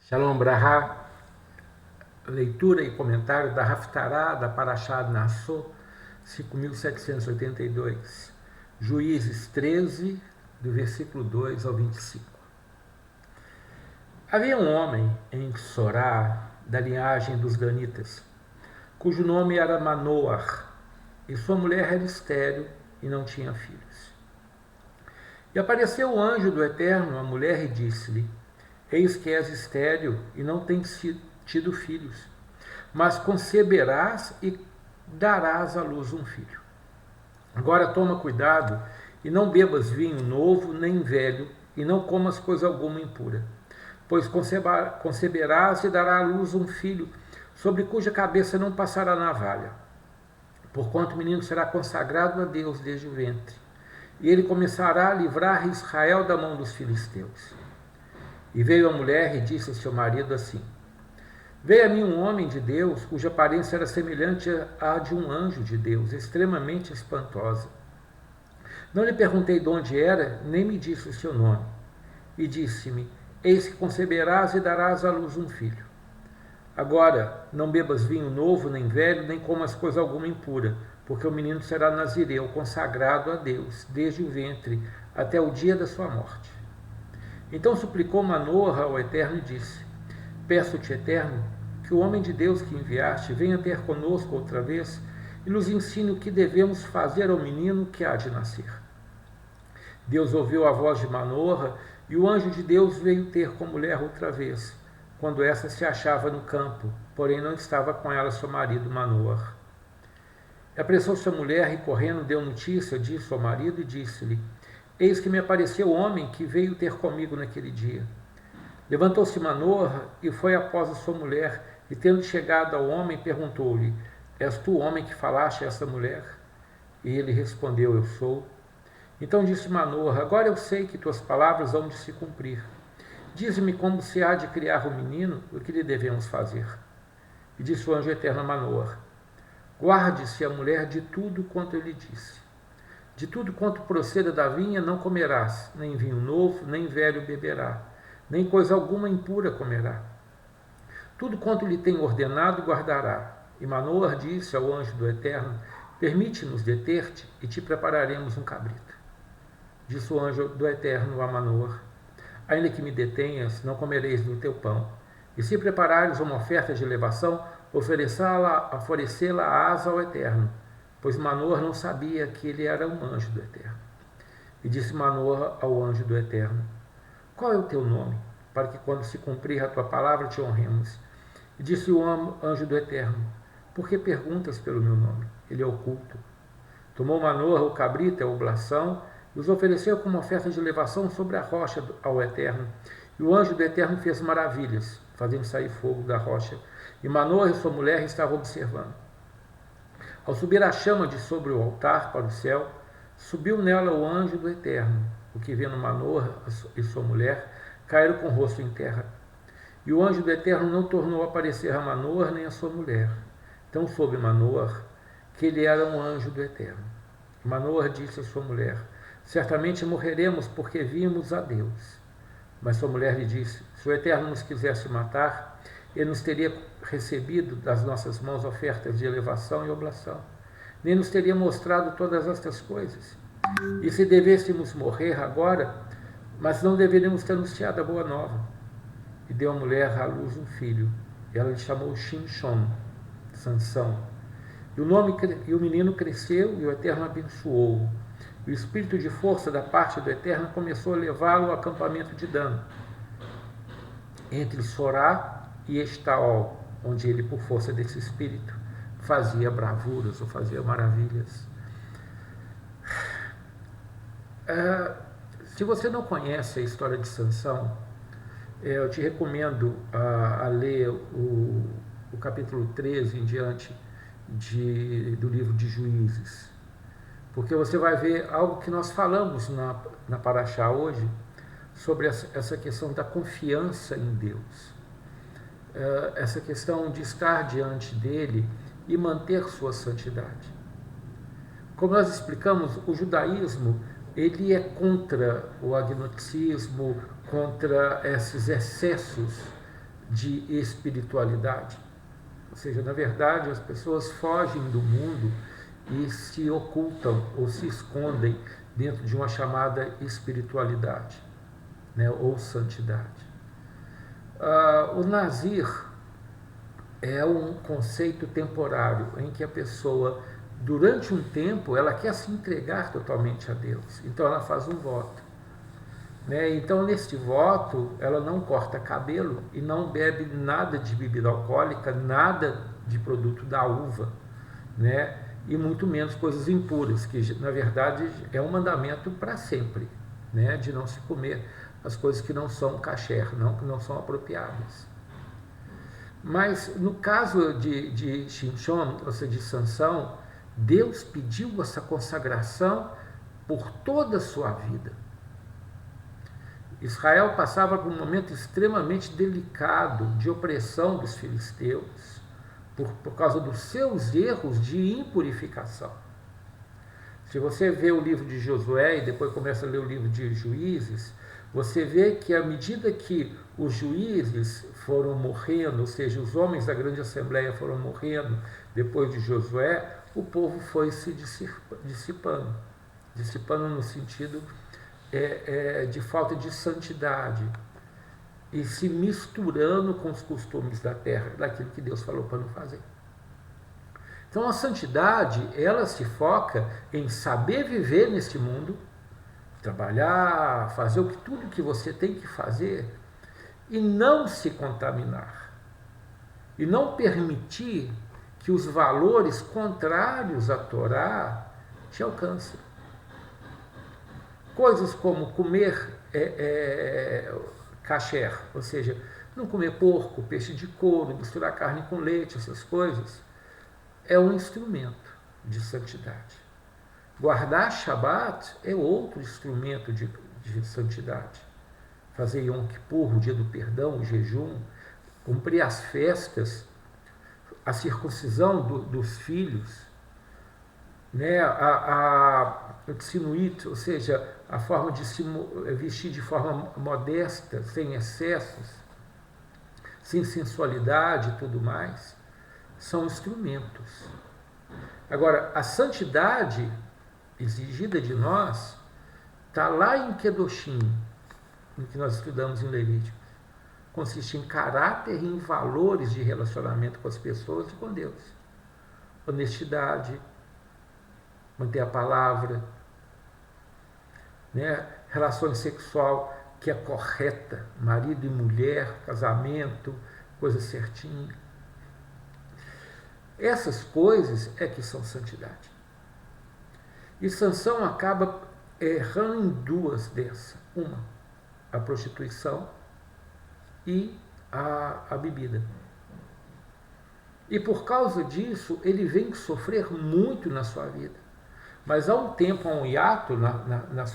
Shalom Brahá, leitura e comentário da Haftará da Parashá Nassó, 5.782, Juízes 13, do versículo 2 ao 25. Havia um homem em Sorá, da linhagem dos Danitas, cujo nome era Manoar, e sua mulher era estéril e não tinha filhos. E apareceu o anjo do Eterno à mulher e disse-lhe: Eis que és estéril e não tens tido filhos, mas conceberás e darás à luz um filho. Agora toma cuidado e não bebas vinho novo nem velho, e não comas coisa alguma impura, pois conceberás e dará à luz um filho, sobre cuja cabeça não passará navalha. Porquanto o menino será consagrado a Deus desde o ventre, e ele começará a livrar Israel da mão dos filisteus. E veio a mulher e disse a seu marido assim: Veio a mim um homem de Deus, cuja aparência era semelhante à de um anjo de Deus, extremamente espantosa. Não lhe perguntei de onde era, nem me disse o seu nome. E disse-me: Eis que conceberás e darás à luz um filho. Agora, não bebas vinho novo, nem velho, nem comas coisa alguma impura, porque o menino será nazireu, consagrado a Deus, desde o ventre até o dia da sua morte. Então suplicou Manoa ao Eterno e disse: Peço-te, Eterno, que o homem de Deus que enviaste venha ter conosco outra vez e nos ensine o que devemos fazer ao menino que há de nascer. Deus ouviu a voz de Manoa, e o anjo de Deus veio ter com a mulher outra vez, quando essa se achava no campo, porém não estava com ela seu marido Manoa. Apressou-se a mulher e, correndo, deu notícia disso ao marido e disse-lhe: Eis que me apareceu o homem que veio ter comigo naquele dia. Levantou-se Manoa e foi após a sua mulher, e tendo chegado ao homem, perguntou-lhe: És tu o homem que falaste a essa mulher? E ele respondeu: Eu sou. Então disse Manoa: Agora eu sei que tuas palavras hão de se cumprir. Dize-me como se há de criar o menino, o que lhe devemos fazer. E disse o anjo eterno a Manoa: Guarde-se a mulher de tudo quanto eu lhe disse. De tudo quanto proceda da vinha não comerás, nem vinho novo, nem velho beberá, nem coisa alguma impura comerá. Tudo quanto lhe tem ordenado guardará. E Manoa disse ao anjo do Eterno: Permite-nos deter-te e te prepararemos um cabrito. Disse o anjo do Eterno a Manoa: Ainda que me detenhas, não comereis do teu pão. E se preparares uma oferta de elevação, oferecê-la asa ao Eterno, pois Manoa não sabia que ele era um anjo do Eterno. E disse Manoa ao anjo do Eterno: Qual é o teu nome, para que quando se cumprir a tua palavra te honremos? E disse o anjo do Eterno: Por que perguntas pelo meu nome? Ele é oculto. Tomou Manoa o cabrito, a oblação, e os ofereceu como oferta de elevação sobre a rocha ao Eterno. E o anjo do Eterno fez maravilhas, fazendo sair fogo da rocha. E Manoa e sua mulher estavam observando. Ao subir a chama de sobre o altar para o céu, subiu nela o anjo do Eterno, o que vendo Manoa e sua mulher, caíram com o rosto em terra. E o anjo do Eterno não tornou a aparecer a Manoa nem a sua mulher. Então soube Manoa que ele era um anjo do Eterno. Manoa disse a sua mulher: Certamente morreremos porque vimos a Deus. Mas sua mulher lhe disse: Se o Eterno nos quisesse matar, ele nos teria recebido das nossas mãos ofertas de elevação e oblação, nem nos teria mostrado todas estas coisas. E se devêssemos morrer agora, mas não deveríamos ter anunciado a boa nova. E deu a mulher à luz um filho, e ela lhe chamou Shimshon, Sansão. E o menino cresceu, e o Eterno abençoou-o. E o espírito de força da parte do Eterno começou a levá-lo ao acampamento de Dan, entre Sorá e Estaol, onde ele, por força desse espírito, fazia bravuras ou fazia maravilhas. Se você não conhece a história de Sansão, eu te recomendo a ler o capítulo 13 em diante do livro de Juízes, porque você vai ver algo que nós falamos na Parashá hoje, sobre essa questão da confiança em Deus. Essa questão de estar diante dele e manter sua santidade. Como nós explicamos, o judaísmo ele é contra o agnosticismo, contra esses excessos de espiritualidade. Ou seja, na verdade, as pessoas fogem do mundo e se ocultam ou se escondem dentro de uma chamada espiritualidade, né, ou santidade. O nazir é um conceito temporário em que a pessoa, durante um tempo, ela quer se entregar totalmente a Deus. Então ela faz um voto. Né? Então, neste voto, ela não corta cabelo e não bebe nada de bebida alcoólica, nada de produto da uva, né? E muito menos coisas impuras, que na verdade é um mandamento para sempre, né? De não se comer as coisas que não são kasher, que não são apropriadas. Mas no caso de Shimshon, ou seja, de Sansão, Deus pediu essa consagração por toda a sua vida. Israel passava por um momento extremamente delicado de opressão dos filisteus, por causa dos seus erros de impurificação. Se você vê o livro de Josué e depois começa a ler o livro de Juízes, você vê que à medida que os juízes foram morrendo, ou seja, os homens da grande assembleia foram morrendo depois de Josué, o povo foi se dissipando no sentido de falta de santidade e se misturando com os costumes da terra, daquilo que Deus falou para não fazer. Então a santidade, ela se foca em saber viver neste mundo, trabalhar, fazer tudo que você tem que fazer e não se contaminar. E não permitir que os valores contrários à Torá te alcancem. Coisas como comer kasher, ou seja, não comer porco, peixe de couro, misturar carne com leite, essas coisas, é um instrumento de santidade. Guardar Shabat é outro instrumento de santidade. Fazer Yom Kippur, o dia do perdão, o jejum, cumprir as festas, a circuncisão dos filhos, né? a tsinuit, ou seja, a forma de se vestir de forma modesta, sem excessos, sem sensualidade e tudo mais, são instrumentos. Agora, a santidade exigida de nós está lá em Kedoshim, no que nós estudamos em Levítico. Consiste em caráter e em valores de relacionamento com as pessoas e com Deus. Honestidade, manter a palavra, né? Relação sexual que é correta, marido e mulher, casamento, coisa certinha. Essas coisas é que são santidade. E Sansão acaba errando em duas dessas. Uma, a prostituição e a bebida. E por causa disso, ele vem sofrer muito na sua vida. Mas há um tempo, há um hiato na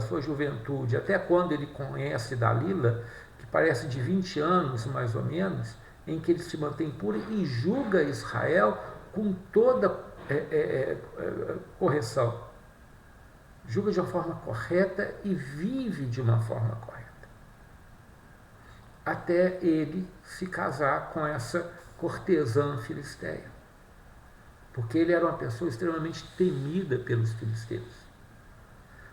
sua juventude, até quando ele conhece Dalila, que parece de 20 anos mais ou menos, em que ele se mantém puro e julga Israel com toda correção. Julga de uma forma correta e vive de uma forma correta. Até ele se casar com essa cortesã filisteia. Porque ele era uma pessoa extremamente temida pelos filisteus.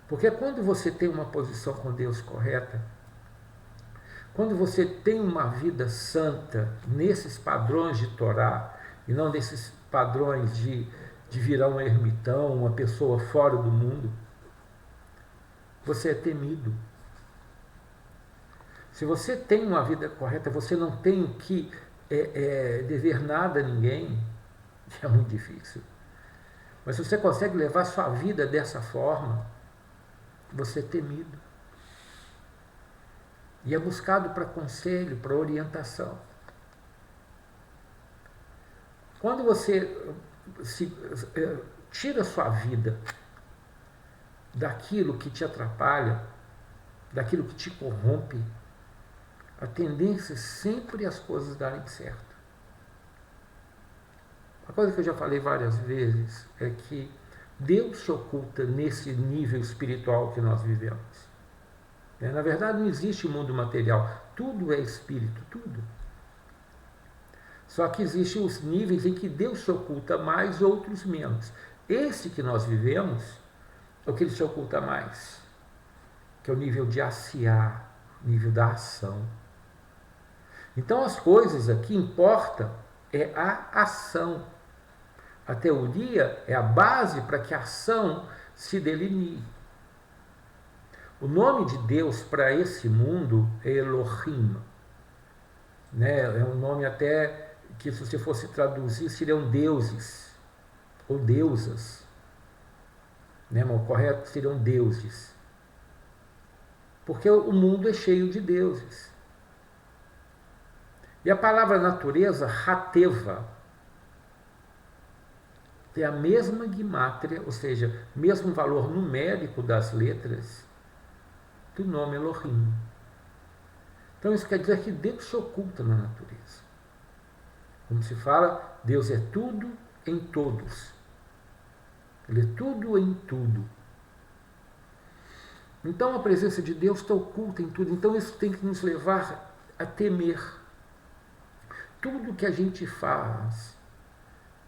Porque quando você tem uma posição com Deus correta, quando você tem uma vida santa nesses padrões de Torá, e não nesses padrões de virar um ermitão, uma pessoa fora do mundo, você é temido. Se você tem uma vida correta, você não tem que dever nada a ninguém, é muito difícil. Mas se você consegue levar sua vida dessa forma, você é temido. E é buscado para conselho, para orientação. Quando você tira sua vida daquilo que te atrapalha, daquilo que te corrompe, a tendência é sempre as coisas darem certo. Uma coisa que eu já falei várias vezes é que Deus se oculta nesse nível espiritual que nós vivemos. Na verdade, não existe mundo material. Tudo é espírito, tudo. Só que existem os níveis em que Deus se oculta mais e outros menos. Esse que nós vivemos é o que ele se oculta mais, que é o nível de aciar, nível da ação. Então as coisas aqui importam é a ação. A teoria é a base para que a ação se delinee. O nome de Deus para esse mundo é Elohim. Né? É um nome até que, se você fosse traduzir, seriam deuses ou deusas. Né? Mas o correto seriam deuses. Porque o mundo é cheio de deuses. E a palavra natureza, Hateva, tem a mesma gimátria, ou seja, mesmo valor numérico das letras do nome Elohim. Então isso quer dizer que Deus se oculta na natureza. Como se fala, Deus é tudo em todos. Ele é tudo em tudo. Então a presença de Deus está oculta em tudo. Então isso tem que nos levar a temer. Tudo que a gente faz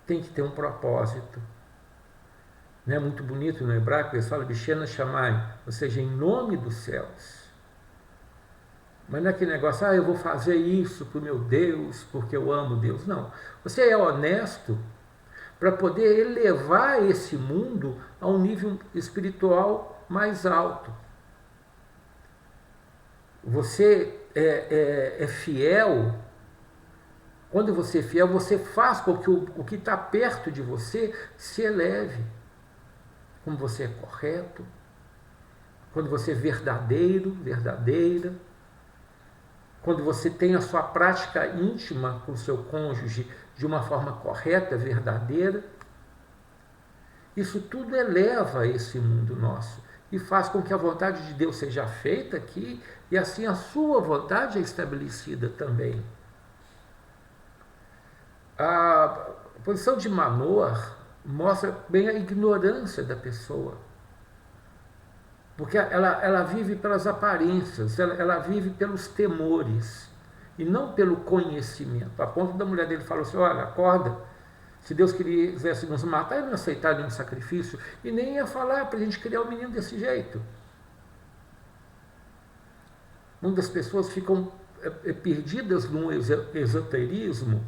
tem que ter um propósito. Não é muito bonito no hebraico, eles falam Bishena Shammai, ou seja, em nome dos céus. Mas não é aquele negócio, eu vou fazer isso para o meu Deus, porque eu amo Deus. Não. Você é honesto para poder elevar esse mundo a um nível espiritual mais alto. Você é fiel. Quando você é fiel, você faz com que o que está perto de você se eleve. Como você é correto, quando você é verdadeiro, verdadeira, quando você tem a sua prática íntima com o seu cônjuge de uma forma correta, verdadeira, isso tudo eleva esse mundo nosso e faz com que a vontade de Deus seja feita aqui e assim a sua vontade é estabelecida também. A posição de Manoah mostra bem a ignorância da pessoa. Porque ela vive pelas aparências, ela vive pelos temores e não pelo conhecimento. A ponto da mulher dele falou assim, olha, acorda, se Deus quisesse nos matar, ele não aceitaria nenhum sacrifício e nem ia falar para a gente criar um menino desse jeito. Muitas pessoas ficam perdidas num esoterismo,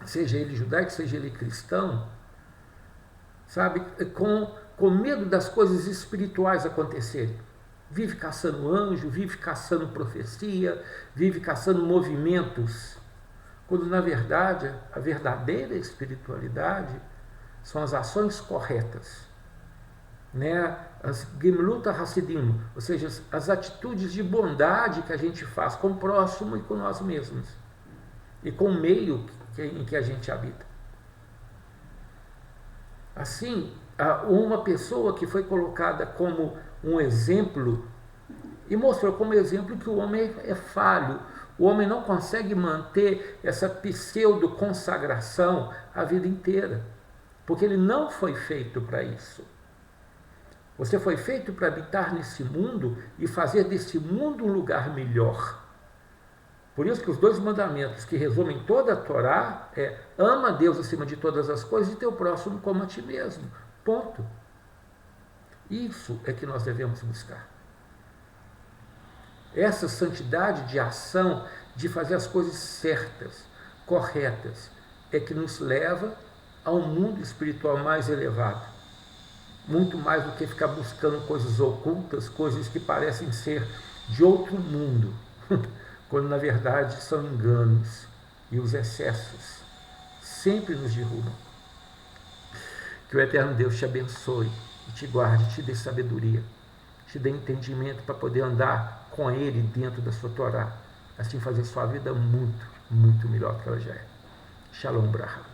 seja ele judaico, seja ele cristão, sabe, com medo das coisas espirituais acontecerem. Vive caçando anjo, vive caçando profecia, vive caçando movimentos, quando na verdade a verdadeira espiritualidade são as ações corretas, né? As Gemilut Hassidim, ou seja, as atitudes de bondade que a gente faz com o próximo e com nós mesmos, e com o meio em que a gente habita. Assim, uma pessoa que foi colocada como um exemplo e mostrou como exemplo que o homem é falho, o homem não consegue manter essa pseudo-consagração a vida inteira, porque ele não foi feito para isso. Você foi feito para habitar nesse mundo e fazer desse mundo um lugar melhor. Por isso que os 2 mandamentos que resumem toda a Torá é ama a Deus acima de todas as coisas e teu próximo como a ti mesmo. Ponto. Isso é que nós devemos buscar. Essa santidade de ação, de fazer as coisas certas, corretas, é que nos leva a um mundo espiritual mais elevado. Muito mais do que ficar buscando coisas ocultas, coisas que parecem ser de outro mundo, quando na verdade são enganos e os excessos sempre nos derrubam. Que o eterno Deus te abençoe, e te guarde, te dê sabedoria, te dê entendimento para poder andar com Ele dentro da sua Torá, assim fazer sua vida muito, muito melhor do que ela já é. Shalom Braha.